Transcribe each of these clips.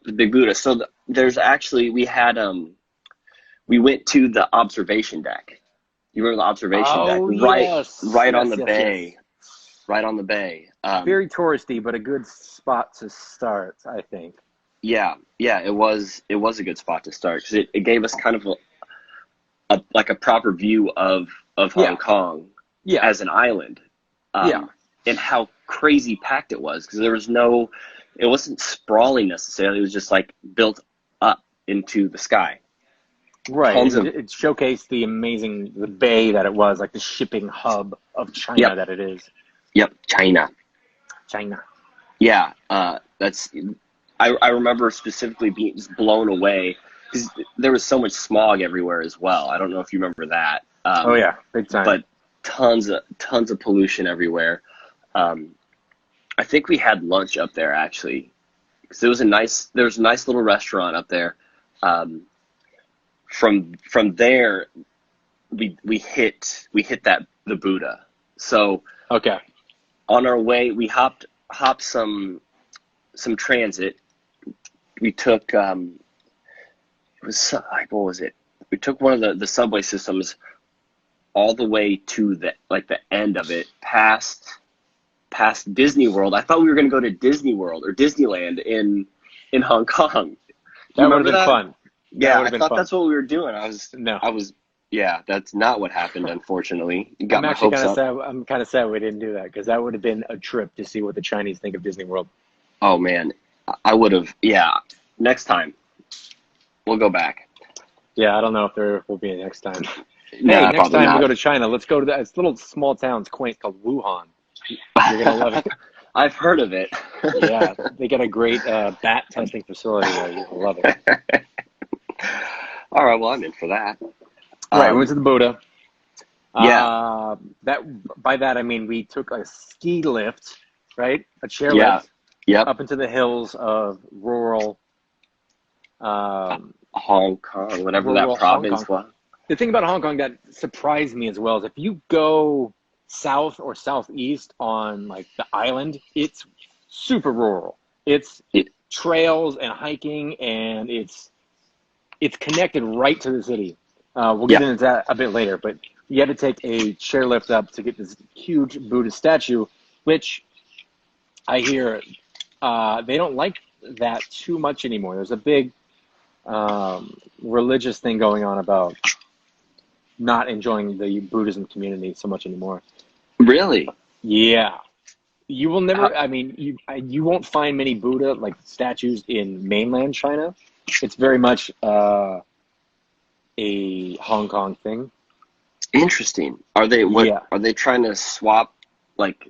the big Buddha. So there's actually we went to the observation deck. You remember the observation deck? Oh, Right, yes. right on Yes, the yes, yes. bay. Right on the bay. Very touristy, but a good spot to start, I think. Yeah, yeah, it was a good spot to start because it gave us kind of like a proper view of Yeah, Hong Kong yeah, as an island, yeah. and how crazy packed it was because it wasn't sprawling necessarily. It was just like built up into the sky. Right, Tons and of it showcased the bay that it was, like the shipping hub of China yep, that it is. yep, China. China. Yeah, that's. I remember specifically being just blown away because there was so much smog everywhere as well. I don't know if you remember that, Oh yeah, big time. but tons of pollution everywhere. I think we had lunch up there actually because there was a nice little restaurant up there. From there, we hit the Buddha. So Okay. on our way, we hopped some transit. We took what was it? We took one of the subway systems all the way to the end of it, past Disney World. I thought we were going to go to Disney World or Disneyland in Hong Kong. Do you That would have remember been that? fun. That Yeah, would I have been thought fun. that's what we were doing. No. Yeah, that's not what happened, unfortunately. You got I'm my actually hopes kind of up. sad. I'm kind of sad we didn't do that because that would have been a trip to see what the Chinese think of Disney World. Oh man, I would have. Yeah, next time we'll go back. Yeah, I don't know if there will be a next time. Hey, Nah, next probably time we not. go to China, let's go to that little small town. It's quaint called Wuhan. You're gonna love it. I've heard of it. Yeah, they got a great bat testing facility there. You're gonna love it. All right, well, I'm in for that. Right, we went Um, to the Buddha. yeah, That by that I mean we took a ski lift, right? A yeah, chairlift yep. up into the hills of um, Hong Kong, whatever that rural Hong province Kong. was. The thing about Hong Kong that surprised me as well is if you go south or southeast on like the island, it's super rural. It's It, trails and hiking, and it's connected right to the city. We'll get yeah, into that a bit later, but you had to take a chairlift up to get this huge Buddhist statue, which I hear they don't like that too much anymore. There's a big religious thing going on about not enjoying the Buddhism community so much anymore. really. Yeah, you will How, never. I mean, you won't find many Buddha like statues in mainland China. It's very much a Hong Kong thing. interesting. Yeah. Are they trying to swap like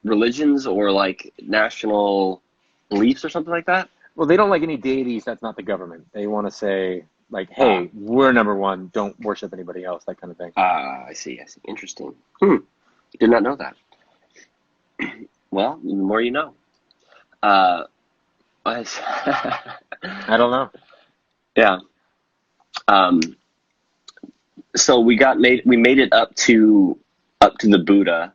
religions or like national beliefs or something like that? Well, they don't like any deities that's not the government. They want to say like, Ah, "Hey, we're number one. Don't worship anybody else." That kind of thing. I see. I see. Interesting. Did not know that. Well, the more you know. Uh, I don't know. yeah. Um, so we made it up to the Buddha.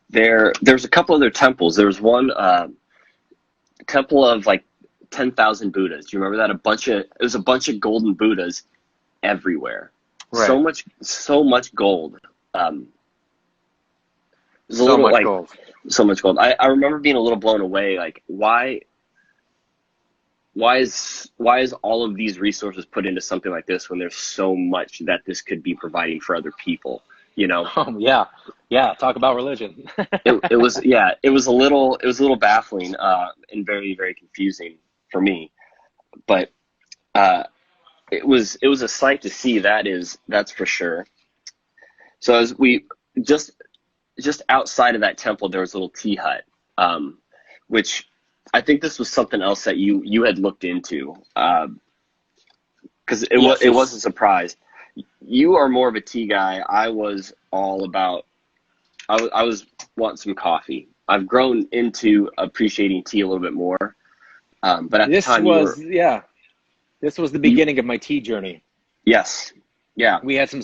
There's a couple other temples. There was one temple of like 10,000 Buddhas. Do you remember that? It was a bunch of golden Buddhas everywhere. Right. So much gold. It was a So little much like gold. so much gold. I remember being a little blown away. Like why is all of these resources put into something like this when there's so much that this could be providing for other people? You know, Oh yeah, yeah. Talk about religion. it was yeah, it was a little baffling and very very confusing for me, but uh, it was a sight to see. That's for sure. So as we just just outside of that temple, there was a little tea hut, which I think this was something else that you had looked into, because Yes, it yes. was a surprise. You are more of a tea guy. I was all about. I was wanting some coffee. I've grown into appreciating tea a little bit more, but at the This time was yeah. This was the you beginning of my tea journey. yes, yeah, We had some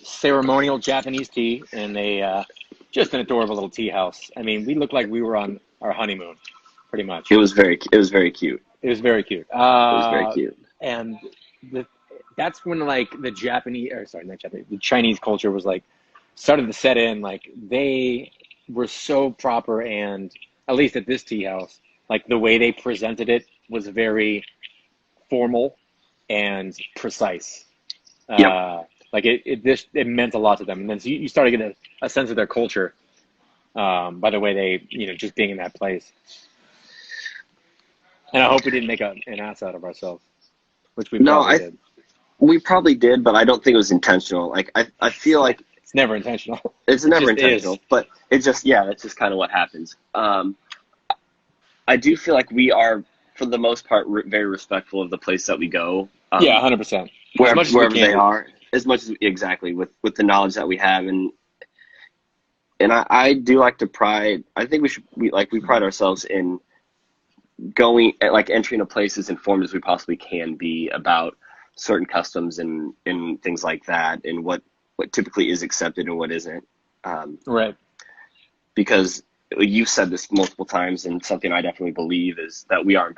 ceremonial Japanese tea in a just an adorable little tea house. I mean, we looked like we were on our honeymoon, pretty much. it was very cute. It was very cute. It was very cute. And the, that's when like the Japanese, or sorry, not Japanese, the Chinese culture was like started to set in. Like they were so proper, and at least at this tea house, like the way they presented it was very formal and precise. Yep. Like it meant a lot to them, and then so you started to get a sense of their culture by the way they, just being in that place. And I hope we didn't make an ass out of ourselves, which we No, probably did. we probably did, but I don't think it was intentional. Like I feel like It's never intentional. it's It never just intentional, is. but that's just kind of what happens. I do feel like we are, for the most part, very respectful of the place that we go, Yeah, 100%. As much as we wherever can they be. are, as much as exactly with the knowledge that we have, and I do like to pride. I think we pride ourselves in going, like entering a place as informed as we possibly can be about certain customs and things like that, and what typically is accepted and what isn't. Right. Because you've said this multiple times, and something I definitely believe is that we are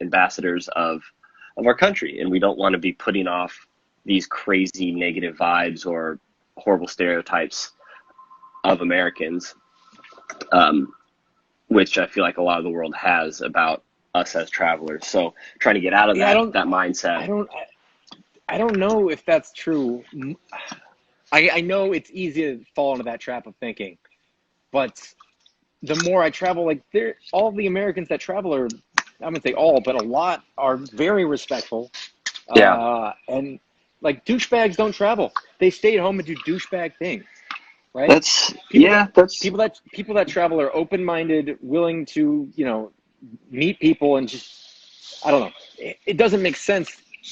ambassadors of our country, and we don't want to be putting off these crazy negative vibes or horrible stereotypes of Americans, which I feel like a lot of the world has about us as travelers. So trying to get out of Yeah, that mindset. I don't know if that's true. I know it's easy to fall into that trap of thinking, but the more I travel, like all the Americans that travel are, I'm gonna say all, but a lot are very respectful. Yeah, And like douchebags don't travel; they stay at home and do douchebag things, right? that's People that yeah, that's people that travel are open-minded, willing to meet people, and just I don't know. It doesn't make sense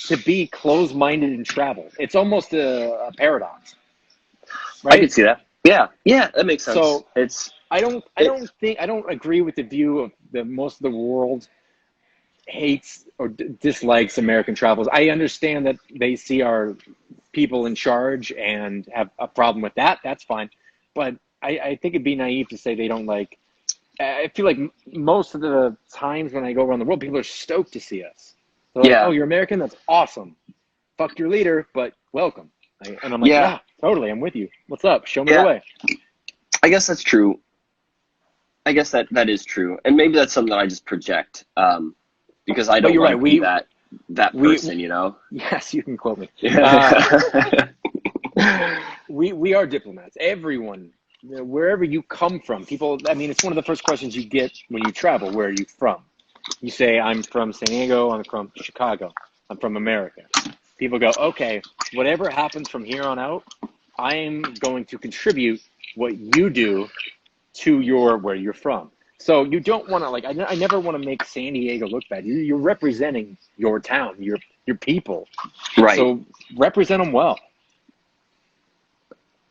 to be closed-minded and travel. It's almost a paradox, I can right? see that. Yeah, that makes sense. So I don't think I don't agree with the view of the most of the world hates or dislikes American travelers. I understand that they see our people in charge and have a problem with that. That's fine, but I think it'd be naive to say they don't like. I feel like most of the times when I go around the world, people are stoked to see us. They're like, "Oh, yeah, you're American? That's awesome. Fuck your leader, but welcome." And I'm like, yeah, "Yeah, totally. I'm with you. What's up? Show me the yeah. way." I guess that's true. I guess that is true, and maybe that's something that I just project, because I But don't you're want right. to be that We person, you know. yes, you can quote me. Uh, Yeah, we are diplomats. Everyone, wherever you come from, people. I mean, it's one of the first questions you get when you travel. Where are you from? You say, "I'm from San Diego. I'm from Chicago. I'm from America." People go, "Okay, whatever happens from here on out, I'm going to contribute what you do to where you're from." So you don't want to I never want to make San Diego look bad. You're representing your town, your people. right. So represent them well.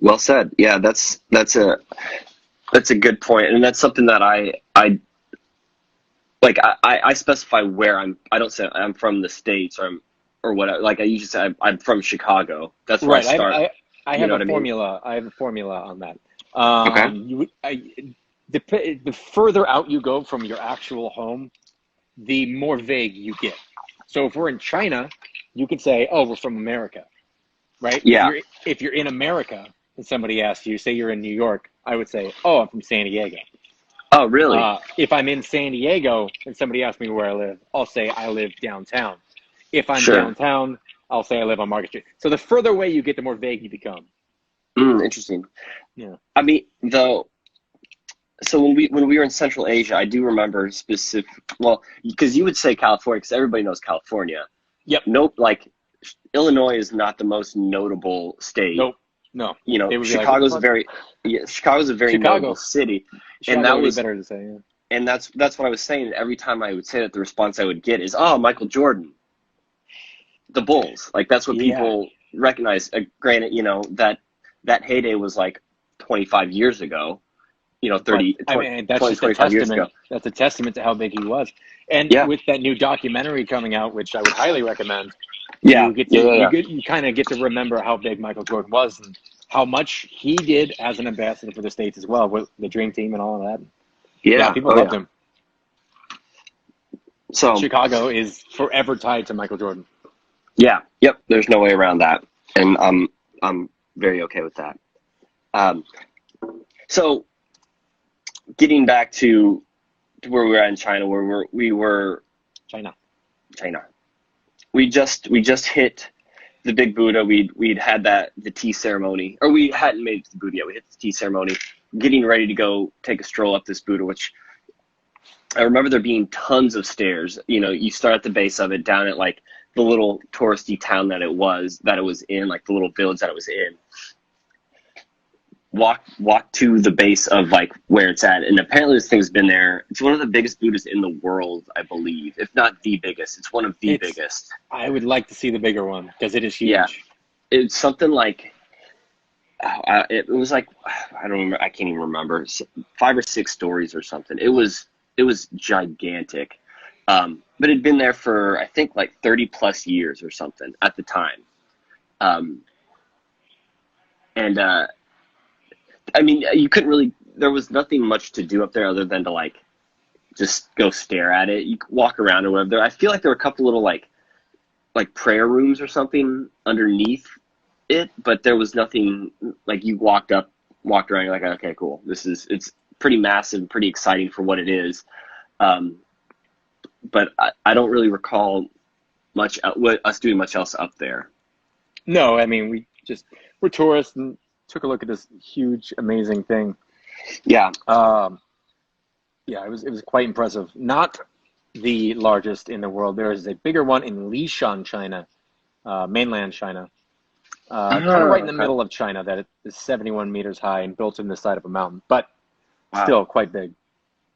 Well said. Yeah, that's a good point, and that's something that I like. I specify where I'm. I don't say I'm from the States or whatever. Like I usually say I'm from Chicago. That's where I Right. start. I You have know a what I mean? formula. I have a formula on that. Okay. The further out you go from your actual home, the more vague you get. So if we're in China, you could say, "Oh, we're from America," right? Yeah. If you're in America and somebody asks you, say you're in New York, I would say, "Oh, I'm from San Diego." Oh, really? If I'm in San Diego and somebody asks me where I live, I'll say I live downtown. If I'm Sure. downtown, I'll say I live on Market Street. So the further away you get, the more vague you become. Interesting. Yeah. I mean, though, so when we were in Central Asia, I do remember specific. Well, because you would say California, because everybody knows California. Yep. Nope. Like Illinois is not the most notable state. Nope. No. You know, They would be like, "What the fuck?" Chicago's a very notable Chicago. city, and Chicago that would be was better to say. Yeah. and that's what I was saying. Every time I would say that, the response I would get is, "Oh, Michael Jordan, the Bulls." Like that's what Yeah. people recognize. Granted, that heyday was like 25 years ago. But 30, I 20, mean, that's 20 just a 25 years ago. testament. That's a testament to how big he was. And Yeah, with that new documentary coming out, which I would highly recommend, yeah, yeah, yeah, yeah. you kind of get to remember how big Michael Jordan was and how much he did as an ambassador for the States as well with the Dream Team and all of that. Yeah, Yeah. people Oh, loved yeah. him. So Chicago is forever tied to Michael Jordan. yeah, yep. There's no way around that, and I'm very okay with that. Um, so getting back to where we were at in China, where we were China. China. We just hit the big Buddha. We'd had the tea ceremony, or we hadn't made it to the Buddha yet. We hit the tea ceremony, getting ready to go take a stroll up this Buddha, which I remember there being tons of stairs. You know, you start at the base of it, down at like the little touristy town that it was in, like the little village that it was in. Walk to the base of like where it's at, and apparently this thing's been there. It's one of the biggest Buddhas in the world, I believe, if not the biggest. It's one of the biggest. I would like to see the bigger one because it is huge. Yeah, it's something like it was like I don't remember. I can't even remember. 5 or 6 stories or something. It was gigantic, but it'd been there for I think like 30 plus years or something at the time, and I mean, you couldn't really. There was nothing much to do up there other than to like just go stare at it. You could walk around or whatever. I feel like there were a couple little like prayer rooms or something underneath it, but there was nothing. Like you walked around, you're like, okay, cool. It's pretty massive, pretty exciting for what it is. But I don't really recall much us doing much else up there. No, I mean we're tourists and took a look at this huge, amazing thing. Yeah. Yeah, it was quite impressive. Not the largest in the world. There is a bigger one in Lishan, China, mainland China, kind of right in the middle of China. That is 71 meters high and built in the side of a mountain, but still quite big.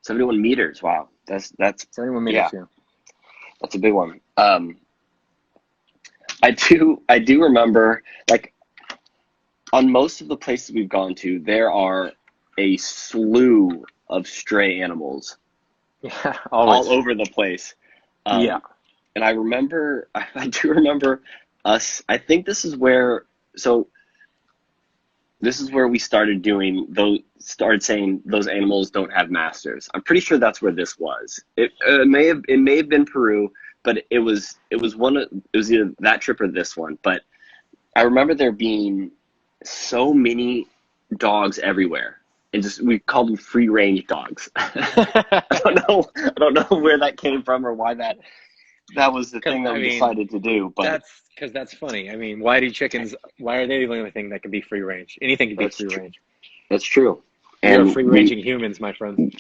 71 meters. Wow, that's 71 meters. Yeah. That's a big one. I do remember like. On most of the places we've gone to, there are a slew of stray animals all over the place. Yeah. And I do remember us, I think this is where we started saying those animals don't have masters. I'm pretty sure that's where this was. It may have been Peru, but it was either that trip or this one. But I remember there being so many dogs everywhere, and we called them free range dogs. I don't know where that came from or why that was the thing that we decided to do. But that's funny. I mean, why are they the only thing that can be free range? Anything can be free range. That's true. We're free ranging humans, my friend.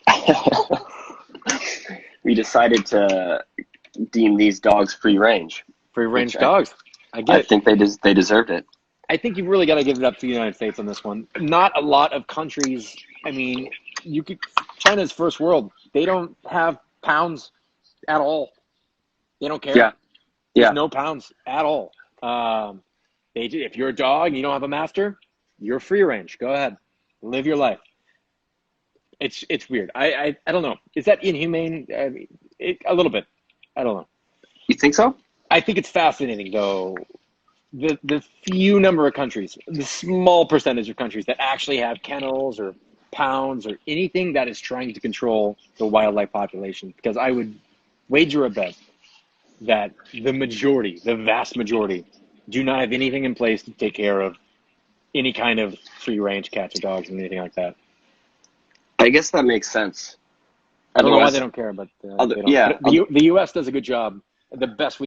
We decided to deem these dogs free range. Free range dogs. I think they deserved it. I think you've really got to give it up to the United States on this one. Not a lot of countries. I mean, China's first world. They don't have pounds at all. They don't care. Yeah. There's no pounds at all. If you're a dog and you don't have a master, you're free range. Go ahead, live your life. It's weird. I don't know. Is that inhumane? I mean, a little bit. I don't know. You think so? I think it's fascinating though. The few number of countries, the small percentage of countries that actually have kennels or pounds or anything that is trying to control the wildlife population. Because I would wager a bet that the vast majority, do not have anything in place to take care of any kind of free range cats or dogs and anything like that. I guess that makes sense. I don't know why they don't care, but they don't. Yeah. The U.S. does a good job. The best we